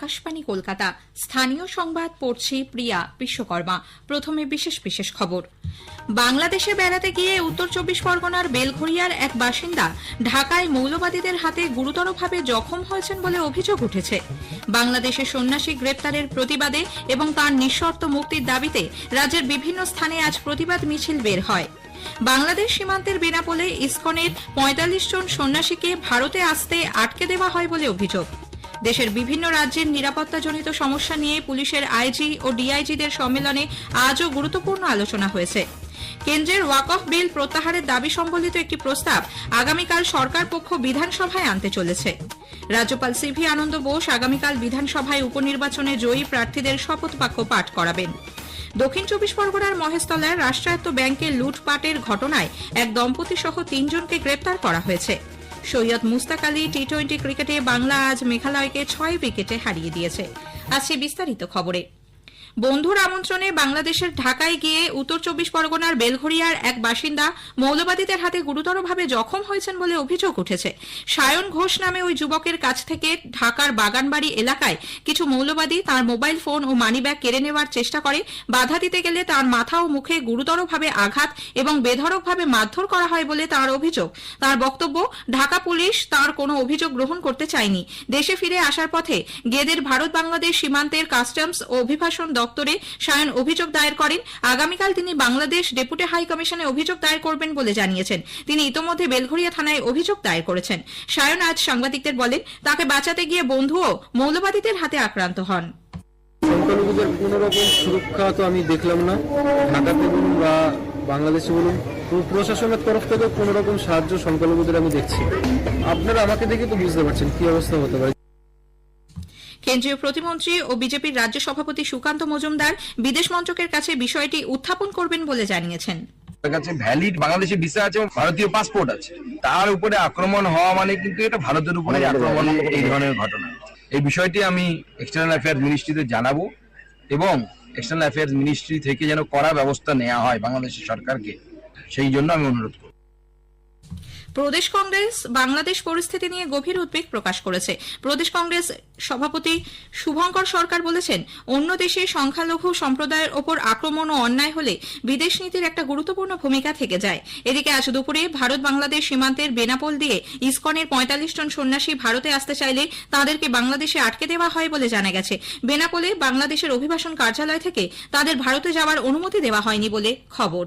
আকাশবাণী কলকাতা। স্থানীয় সংবাদ পড়ছি প্রিয়া বিশ্বকর্মা। প্রথমে বিশেষ বিশেষ খবর। বাংলাদেশে বেড়াতে গিয়ে উত্তর 24 পরগনার বেলঘড়িয়ার এক বাসিন্দা ঢাকায় মৌলবাদীদের হাতে গুরুতরভাবে জখম হয়েছেন বলে অভিযোগ উঠেছে। বাংলাদেশের সন্ন্যাসী গ্রেপ্তারের প্রতিবাদে এবং তার নিঃশর্ত মুক্তির দাবিতে রাজ্যের বিভিন্ন স্থানে আজ প্রতিবাদ মিছিল বের হয়। বাংলাদেশ সীমান্তের বেনাপোলে ইসকনের 45 জন সন্ন্যাসীকে ভারতে আসতে আটকে দেওয়া হয় বলে অভিযোগ। দেশের বিভিন্ন রাজ্যের নিরাপত্তাজনিত সমস্যা নিয়ে পুলিশের আইজি ও ডিআইজিদের সম্মেলনে আজও গুরুত্বপূর্ণ আলোচনা হয়েছে। কেন্দ্রের ওয়াকফ বিল প্রত্যাহারের দাবি সম্বলিত একটি প্রস্তাব আগামীকাল সরকার পক্ষ বিধানসভায় আনতে চলেছে। রাজ্যপাল সিভি আনন্দ বোস আগামীকাল বিধানসভায় উপনির্বাচনে জয়ী প্রার্থীদের শপথ বাক্য পাঠ করাবেন। দক্ষিণ 24 পরগনার মহেশতলায় রাষ্ট্রায়ত্ত ব্যাংকে লুটপাটের ঘটনায় এক দম্পতি সহ 3 জনকে গ্রেপ্তার করা হয়েছে। সৈয়দ মুস্তাক আলী টি-20 ক্রিকেটে বাংলা আজ মেঘালয়কে 6 উইকেটে হারিয়ে দিয়েছে। আসছে বিস্তারিত খবরে। বন্ধুর আমন্ত্রণে বাংলাদেশের ঢাকায় গিয়ে উত্তর 24 পরগনার বেলঘড়িয়ার এক বাসিন্দা মৌলবাদীদের হাতে গুরুতরভাবে জখম হয়েছেন বলে অভিযোগ উঠেছে। সায়ন ঘোষ নামে ওই যুবকের কাছ থেকে ঢাকার বাগানবাড়ি এলাকায় কিছু মৌলবাদী তার মোবাইল ফোন ও মানিব্যাগ কেড়ে নেওয়ার চেষ্টা করে। বাধা দিতে গেলে তার মাথা ও মুখে গুরুতরভাবে আঘাত এবং বেধড়কভাবে মারধর করা হয় বলে তার অভিযোগ। তার বক্তব্য, ঢাকা পুলিশ তার কোনো অভিযোগ গ্রহণ করতে চায়নি। দেশে ফিরে আসার পথে গেদের ভারত বাংলাদেশ সীমান্তের কাস্টমস ও অভিবাসন দপ্তরে সায়ন অভিযোগ দায়ের করেন। আগামীকাল তিনি বাংলাদেশ ডেপুটি হাই কমিশনে অভিযোগ দায়ের করবেন বলে জানিয়েছেন। তিনি ইতোমধ্যে বেলঘড়িয়া থানায় অভিযোগ দায়ের করেছেন। সায়ন আজ সাংবাদিকদের বলেন, তাকে বাঁচাতে গিয়ে বন্ধুও মৌলবাদীদের হাতে আক্রান্ত হন। সংখ্যালঘুদের কোনো রকম সুরক্ষা তো আমি দেখলাম না, ঢাকাতে বলুন বা বাংলাদেশে বলুন, প্রশাসনের তরফ থেকে কোনো রকম সাহায্য সংখ্যালঘুদের আমি দেখছি। আপনারা আমাকে দেখে তো বুঝতে পারছেন কি অবস্থা হতে পারে। কেন্দ্রীয় প্রতিমন্ত্রী ও বিজেপির রাজ্য সভাপতি সুকান্ত মজুমদার বিদেশ মন্ত্রকের কাছে বিষয়টি উত্থাপন করবেন বলে জানিয়েছেন। কাছে ভ্যালিড বাংলাদেশি ভিসা আছে এবং ভারতীয় পাসপোর্ট আছে, তার উপরে আক্রমণ হওয়া মানে কিন্তু এটা ভারতের উপরে আক্রমণ। এই ধরনের ঘটনা, এই বিষয়টি আমি এক্সটার্নাল অ্যাফেয়ার্স মিনিস্ট্রিতে জানাবো এবং এক্সটার্নাল অ্যাফেয়ার্স মিনিস্ট্রি থেকে যেন কড়া ব্যবস্থা নেওয়া হয় বাংলাদেশের সরকারকে, সেই জন্য আমি অনুরোধ করব। প্রদেশ কংগ্রেস বাংলাদেশ পরিস্থিতি নিয়ে গভীর উদ্বেগ প্রকাশ করেছে। প্রদেশ কংগ্রেস সভাপতি শুভঙ্কর সরকার বলেছেন, অন্য দেশে সংখ্যালঘু সম্প্রদায়ের ওপর আক্রমণ ও অন্যায় হলে বিদেশ নীতির একটা গুরুত্বপূর্ণ ভূমিকা থেকে যায়। এদিকে আজ দুপুরে ভারত বাংলাদেশ সীমান্তের বেনাপোল দিয়ে ইসকনের 45 জন সন্ন্যাসী ভারতে আসতে চাইলে তাদেরকে বাংলাদেশে আটকে দেওয়া হয় বলে জানা গেছে। বেনাপোলে বাংলাদেশের অভিবাসন কার্যালয় থেকে তাদের ভারতে যাওয়ার অনুমতি দেওয়া হয়নি বলে খবর।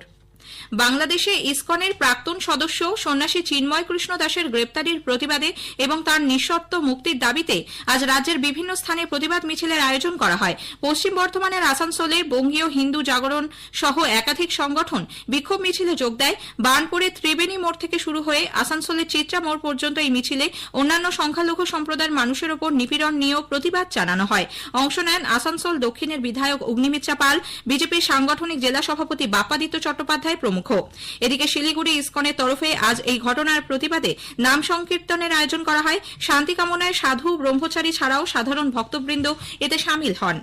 বাংলাদেশে ইসকনের প্রাক্তন সদস্য সন্ন্যাসী চিন্ময় কৃষ্ণ দাসের গ্রেপ্তারির প্রতিবাদে এবং তার নিঃশর্ত মুক্তির দাবিতে আজ রাজ্যের বিভিন্ন স্থানে প্রতিবাদ মিছিলের আয়োজন করা হয়। পশ্চিম বর্ধমানের আসানসোলে বঙ্গীয় হিন্দু জাগরণ সহ একাধিক সংগঠন বিক্ষোভ মিছিলে যোগ দেয়। বার্নপুরে ত্রিবেণী মোড় থেকে শুরু হয়ে আসানসোলের চিত্রা মোড় পর্যন্ত এই মিছিলে অন্যান্য সংখ্যালঘু সম্প্রদায়ের মানুষের ওপর নিপীড়ন নিয়েও প্রতিবাদ জানানো হয়। অংশ নেন আসানসোল দক্ষিণের বিধায়ক অগ্নিমিত্রা পাল, বিজেপির সাংগঠনিক জেলা সভাপতি বাপ্পাদিত্য চট্টোপাধ্যায় প্রমুখ। এদিকে শিলিগুড়ি ইসকনের তরফে আজ এই ঘটনার প্রতিবাদে নাম সংকীর্তনের আয়োজন করা হয়। শান্তি কামনায় সাধু ব্রহ্মচারী ছাড়াও সাধারণ ভক্তবৃন্দ এতে সামিল হন।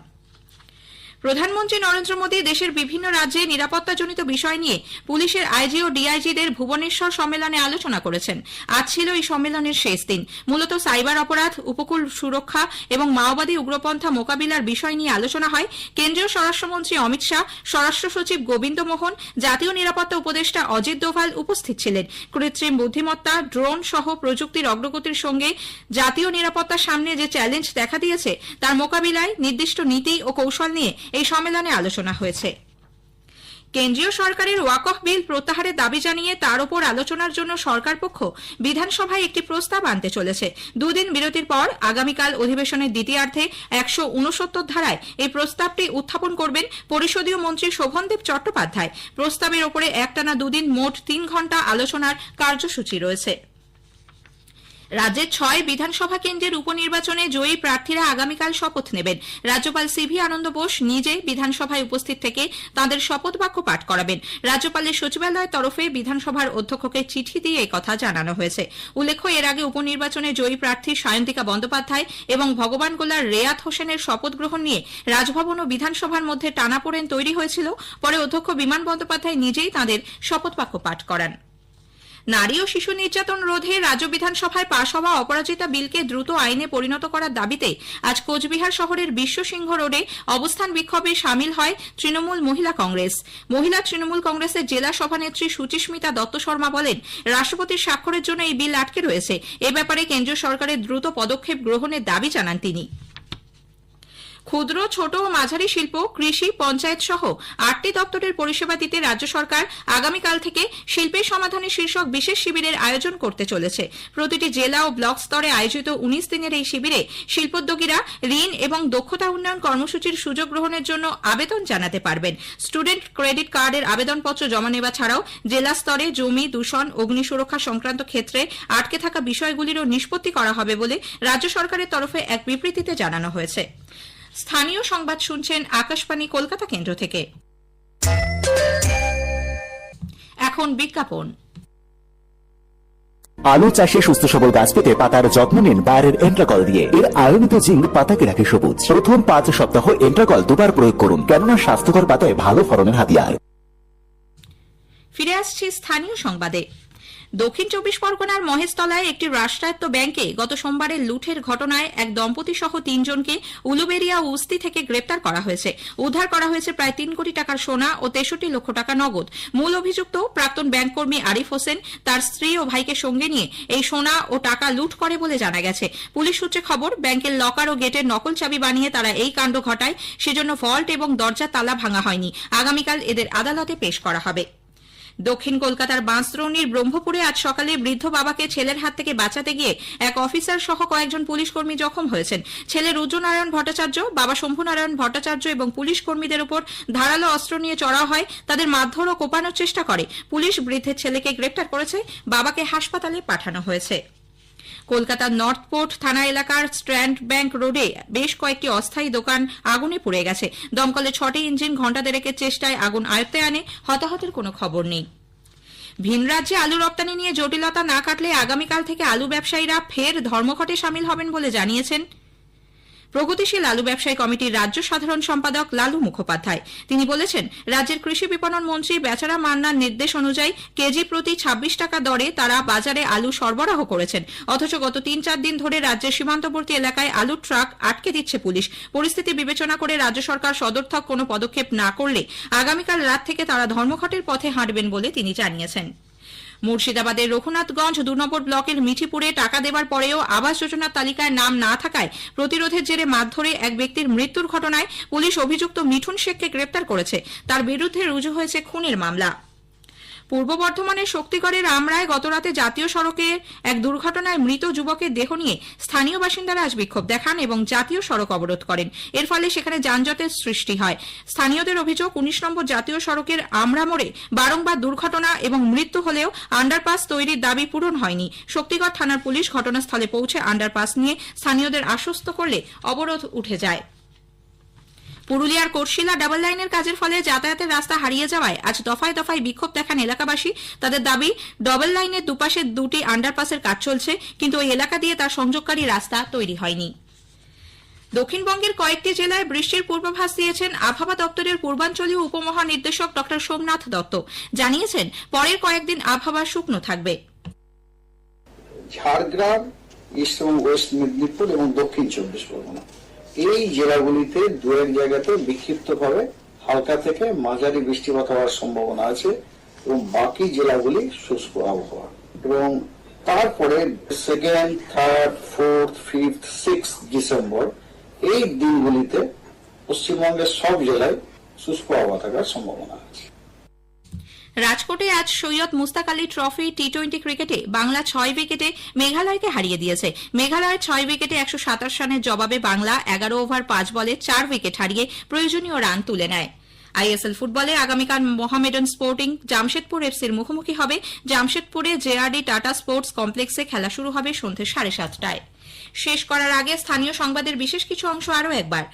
প্রধানমন্ত্রী নরেন্দ্র মোদী দেশের বিভিন্ন রাজ্যে নিরাপত্তাজনিত বিষয় নিয়ে পুলিশের আইজি ও ডিআইজিদের ভুবনেশ্বর সম্মেলনে আলোচনা করেছেন। আজ ছিল এই সম্মেলনের শেষ দিন। মূলত সাইবার অপরাধ, উপকূল সুরক্ষা এবং মাওবাদী উগ্রপন্থা মোকাবিলার বিষয় নিয়ে আলোচনা হয়। কেন্দ্রীয় স্বরাষ্ট্রমন্ত্রী অমিত শাহ, স্বরাষ্ট্র সচিব গোবিন্দ মোহন, জাতীয় নিরাপত্তা উপদেষ্টা অজিত দোভাল উপস্থিত ছিলেন। কৃত্রিম বুদ্ধিমত্তা, ড্রোন সহ প্রযুক্তির অগ্রগতির সঙ্গে জাতীয় নিরাপত্তার সামনে যে চ্যালেঞ্জ দেখা দিয়েছে তার মোকাবিলায় নির্দিষ্ট নীতি ও কৌশল নিয়ে এই সম্মেলনে আলোচনা হয়েছে। কেন্দ্রীয় সরকারের ওয়াকফ বিল প্রত্যাহারের দাবি জানিয়ে তার উপর আলোচনার জন্য সরকার পক্ষ বিধানসভায় একটি প্রস্তাব আনতে চলেছে। দুদিন বিরতির পর আগামীকাল অধিবেশনের দ্বিতীয়ার্ধে 169 ধারায় এই প্রস্তাবটি উত্থাপন করবেন পরিষদীয় মন্ত্রী শোভনদেব চট্টোপাধ্যায়। প্রস্তাবের ওপরে একটানা দুদিন মোট 3 ঘণ্টা আলোচনার কার্যসূচি রয়েছে। রাজ্যের 6 বিধানসভা কেন্দ্রের উপনির্বাচনে জয়ী প্রার্থীরা আগামীকাল শপথ নেবেন। রাজ্যপাল সিভি আনন্দ বোস নিজে বিধানসভায় উপস্থিত থেকে তাঁদের শপথ বাক্য পাঠ করাবেন। রাজ্যপালের সচিবালয়ের তরফে বিধানসভার অধ্যক্ষকে চিঠি দিয়ে এই কথা জানানো হয়েছে। উল্লেখ্য, এর আগে উপনির্বাচনে জয়ী প্রার্থী সায়ন্তিকা বন্দ্যোপাধ্যায় এবং ভগবান গোলার রেয়াত হোসেনের শপথ গ্রহণ নিয়ে রাজভবন ও বিধানসভার মধ্যে টানাপোড়েন তৈরি হয়েছিল। পরে অধ্যক্ষ বিমান বন্দ্যোপাধ্যায় নিজেই তাঁদের শপথ বাক্য পাঠ করান। নারী ও শিশু নির্যাতন রোধে রাজ্য বিধানসভায় পাশ হওয়া অপরাজিতা বিলকে দ্রুত আইনে পরিণত করার দাবিতে আজ কোচবিহার শহরের বিশ্ব সিংহ রোডে অবস্থান বিক্ষোভে সামিল হয় তৃণমূল মহিলা কংগ্রেস। মহিলা তৃণমূল কংগ্রেসের জেলা সভানেত্রী সুচিস্মিতা দত্ত শর্মা বলেন, রাষ্ট্রপতির স্বাক্ষরের জন্য এই বিল আটকে রয়েছে। এ ব্যাপারে কেন্দ্রীয় সরকারের দ্রুত পদক্ষেপ গ্রহণের দাবি জানান তিনি। ক্ষুদ্র, ছোট ও মাঝারি শিল্প, কৃষি, পঞ্চায়েত সহ 8টি দপ্তরের পরিষেবা দিতে রাজ্য সরকার আগামীকাল থেকে শিল্পের সমাধানে শীর্ষক বিশেষ শিবিরের আয়োজন করতে চলেছে। প্রতিটি জেলা ও ব্লক স্তরে আয়োজিত 19 দিনের এই শিবিরে শিল্পোদ্যোগীরা ঋণ এবং দক্ষতা উন্নয়ন কর্মসূচির সুযোগ গ্রহণের জন্য আবেদন জানাতে পারবেন। স্টুডেন্ট ক্রেডিট কার্ডের আবেদনপত্র জমা নেওয়া ছাড়াও জেলা স্তরে জমি, দূষণ, অগ্নি সুরক্ষা সংক্রান্ত ক্ষেত্রে আটকে থাকা বিষয়গুলিরও নিষ্পত্তি করা হবে বলে রাজ্য সরকারের তরফে এক বিবৃতিতে জানানো হয়েছে। স্থানীয় সংবাদ শুনছেন আকাশবাণী কলকাতা কেন্দ্র থেকে। এখন বিজ্ঞাপন। আলু চাষে সুস্থ সবল গাছ পেতে পাতার যত্ন নিন বায়ারের এন্ট্রাকল দিয়ে। এর আয়নিত জিঙ্ক পাতাকে রাখে সবুজ। প্রথম 5 সপ্তাহ এন্ট্রাকল 2 বার প্রয়োগ করুন, কেননা স্বাস্থ্যকর পাতায় ভালো ফলনের হাতিয়ার। ফিরে আসছি স্থানীয় সংবাদে। দক্ষিণ 24 পরগনার মহেশতলায় একটি রাষ্ট্রায়ত্ত ব্যাংকে গত সোমবারের লুঠের ঘটনায় এক দম্পতি সহ 3 জনকে উলুবেড়িয়া ও উস্তি থেকে গ্রেপ্তার করা হয়েছে। উদ্ধার করা হয়েছে প্রায় 3 কোটি টাকার সোনা ও 63 লক্ষ টাকা নগদ। মূল অভিযুক্ত প্রাক্তন ব্যাংককর্মী আরিফ হোসেন তার স্ত্রী ও ভাইকে সঙ্গে নিয়ে এই সোনা ও টাকা লুট করে বলে জানা গেছে। পুলিশ সূত্রে খবর, ব্যাংকের লকার ও গেটের নকল চাবি বানিয়ে তারা এই কাণ্ড ঘটায়, সেজন্য ভল্ট এবং দরজা তালা ভাঙা হয়নি। আগামীকাল এদের আদালতে পেশ করা হবে। দক্ষিণ কলকাতার বাঁশদ্রোণীর ব্রহ্মপুরে আজ সকালে বৃদ্ধ বাবাকে ছেলের হাত থেকে বাঁচাতে গিয়ে এক অফিসার সহ কয়েকজন পুলিশ কর্মী জখম হয়েছেন। ছেলে রুদ্রনারায়ণ ভট্টাচার্য, বাবা শম্ভুনারায়ণ ভট্টাচার্য এবং পুলিশ কর্মীদের উপর ধারালো অস্ত্র নিয়ে চড়াও হয়, তাদের মারধর ও কোপানোর চেষ্টা করে। পুলিশ বৃদ্ধের ছেলেকে গ্রেপ্তার করেছে, বাবাকে হাসপাতালে পাঠানো হয়েছে। কলকাতার নর্থ পোর্ট থানা এলাকার স্ট্র্যান্ড ব্যাংক রোডে বেশ কয়েকটি অস্থায়ী দোকান আগুনে পুড়ে গেছে। দমকলে 6টি ইঞ্জিন ঘণ্টা দেড়েকের চেষ্টায় আগুন আয়ত্তে আনে, হতাহতের কোনো খবর নেই। ভিন রাজ্যে আলু রপ্তানি নিয়ে জটিলতা না কাটলে আগামীকাল থেকে আলু ব্যবসায়ীরা ফের ধর্মঘটে সামিল হবেন বলে জানিয়েছেন প্রগতিশীল আলু ব্যবসায়ী কমিটির রাজ্য সাধারণ সম্পাদক লালু মুখোপাধ্যায়। তিনি বলেছেন, রাজ্যের কৃষি বিপণন মন্ত্রী বেচারা মান্নার নির্দেশ অনুযায়ী কেজি প্রতি 26 টাকা দরে তারা বাজারে আলু সরবরাহ করেছেন। অথচ গত 3-4 দিন ধরে রাজ্যের সীমান্তবর্তী এলাকায় আলুর ট্রাক আটকে দিচ্ছে পুলিশ। পরিস্থিতি বিবেচনা করে রাজ্য সরকার সদর্থক কোনো পদক্ষেপ না করলে আগামীকাল রাত থেকে তারা ধর্মঘটের পথে হাঁটবেন বলে তিনি জানিয়েছেন। মুর্শিদাবাদের রঘুনাথগঞ্জ 2 নম্বর ব্লকের মিঠিপুরে টাকা দেওয়ার পরেও আবাস যোজনার তালিকায় নাম না থাকায় প্রতিরোধের জেরে মারধরে এক ব্যক্তির মৃত্যুর ঘটনায় পুলিশ অভিযুক্ত মিঠুন শেখকে গ্রেপ্তার করেছে। তার বিরুদ্ধে রুজু হয়েছে খুনের মামলা। পূর্ব বর্ধমানের শক্তিগড়ের আমরায় গতরাতে জাতীয় সড়কে এক দুর্ঘটনায় মৃত যুবকের দেহ নিয়ে স্থানীয় বাসিন্দারা আজ বিক্ষোভ দেখান এবং জাতীয় সড়ক অবরোধ করেন। এর ফলে সেখানে যানজটের সৃষ্টি হয়। স্থানীয়দের অভিযোগ, 19 নম্বর জাতীয় সড়কের আমরা মোড়ে বারংবার দুর্ঘটনা এবং মৃত্যু হলেও আন্ডারপাস তৈরির দাবি পূরণ হয়নি। শক্তিগড় থানার পুলিশ ঘটনাস্থলে পৌঁছে আন্ডারপাস নিয়ে স্থানীয়দের আশ্বস্ত করলে অবরোধ উঠে যায়। পুরুলিয়ার কোটশিলা ডাবল লাইনের কাজের ফলে যাতায়াতের রাস্তা হারিয়ে যাওয়ায় আজ দফায় দফায় বিক্ষোভ দেখান এলাকাবাসী। তাদের দাবি, ডাবল লাইনের দুপাশে 2টি আন্ডারপাসের কাজ চলছে, কিন্তু ওই এলাকা দিয়ে তার সংযোগকারী রাস্তা তৈরি হয়নি। দক্ষিণবঙ্গের কয়েকটি জেলায় বৃষ্টির পূর্বাভাস দিয়েছেন আবহাওয়া দপ্তরের পূর্বাঞ্চলীয় উপমহানির্দেশক ড সোমনাথ দত্ত। জানিয়েছেন, পরের কয়েকদিন আবহাওয়া শুকনো থাকবে। ঝাড়গ্রাম, ইস্ট এবং ওয়েস্ট মেদিনীপুর এবং দক্ষিণ 24 পরগনা এই জেলাগুলিতে 2-1 জায়গাতে বিক্ষিপ্তভাবে হালকা থেকে মাঝারি বৃষ্টিপাত হওয়ার সম্ভাবনা আছে এবং বাকি জেলাগুলি শুষ্ক আবহাওয়া। এবং তারপরে 2nd, 3rd, 4th, 5th, 6th December এই দিনগুলিতে পশ্চিমবঙ্গের সব জেলায় শুষ্ক আবহাওয়া থাকার সম্ভাবনা আছে। রাজকোটে আজ সৈয়দ মুস্তাক আলী ট্রফি টি20 ক্রিকেটে বাংলা 6 উইকেটে মেঘালয়কে হারিয়ে দিয়েছে। মেঘালয়ের 6 উইকেটে 127 রানের জবাবে বাংলা 11 ওভার 5 বলে 4 উইকেট হারিয়ে প্রয়োজনীয় রান তুলে নেয়। আইএসএল ফুটবলে আগামীকাল মোহামেডান স্পোর্টিং জামশেদপুর এফসির মুখোমুখি হবে। জামশেদপুরে জেআরডি টাটা স্পোর্টস কমপ্লেক্সে খেলা শুরু হবে সন্ধ্যে 7:30টায়। শেষ করার আগে স্থানীয় সংবাদের বিশেষ কিছু অংশ আরও একবার।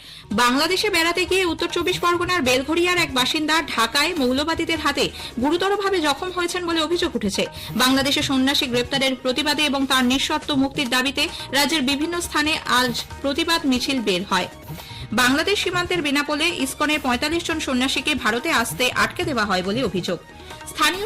বাংলাদেশে বেড়াতে গিয়ে উত্তর 24 পরগনার বেলঘরিয়ার এক বাসিন্দা ঢাকায় মৌলবাদীদের হাতে গুরুতরভাবে জখম হয়েছেন বলে অভিযোগ উঠেছে। বাংলাদেশে সন্ন্যাসী গ্রেপ্তারের প্রতিবাদে এবং তার নিঃশর্ত মুক্তির দাবিতে রাজ্যের বিভিন্ন স্থানে আজ প্রতিবাদ মিছিল বের হয়। বাংলাদেশ সীমান্তের বেনাপোলে ইসকনের 45 জন সন্ন্যাসীকে ভারতে আসতে আটকে দেওয়া হয় বলে অভিযোগ। স্থানীয়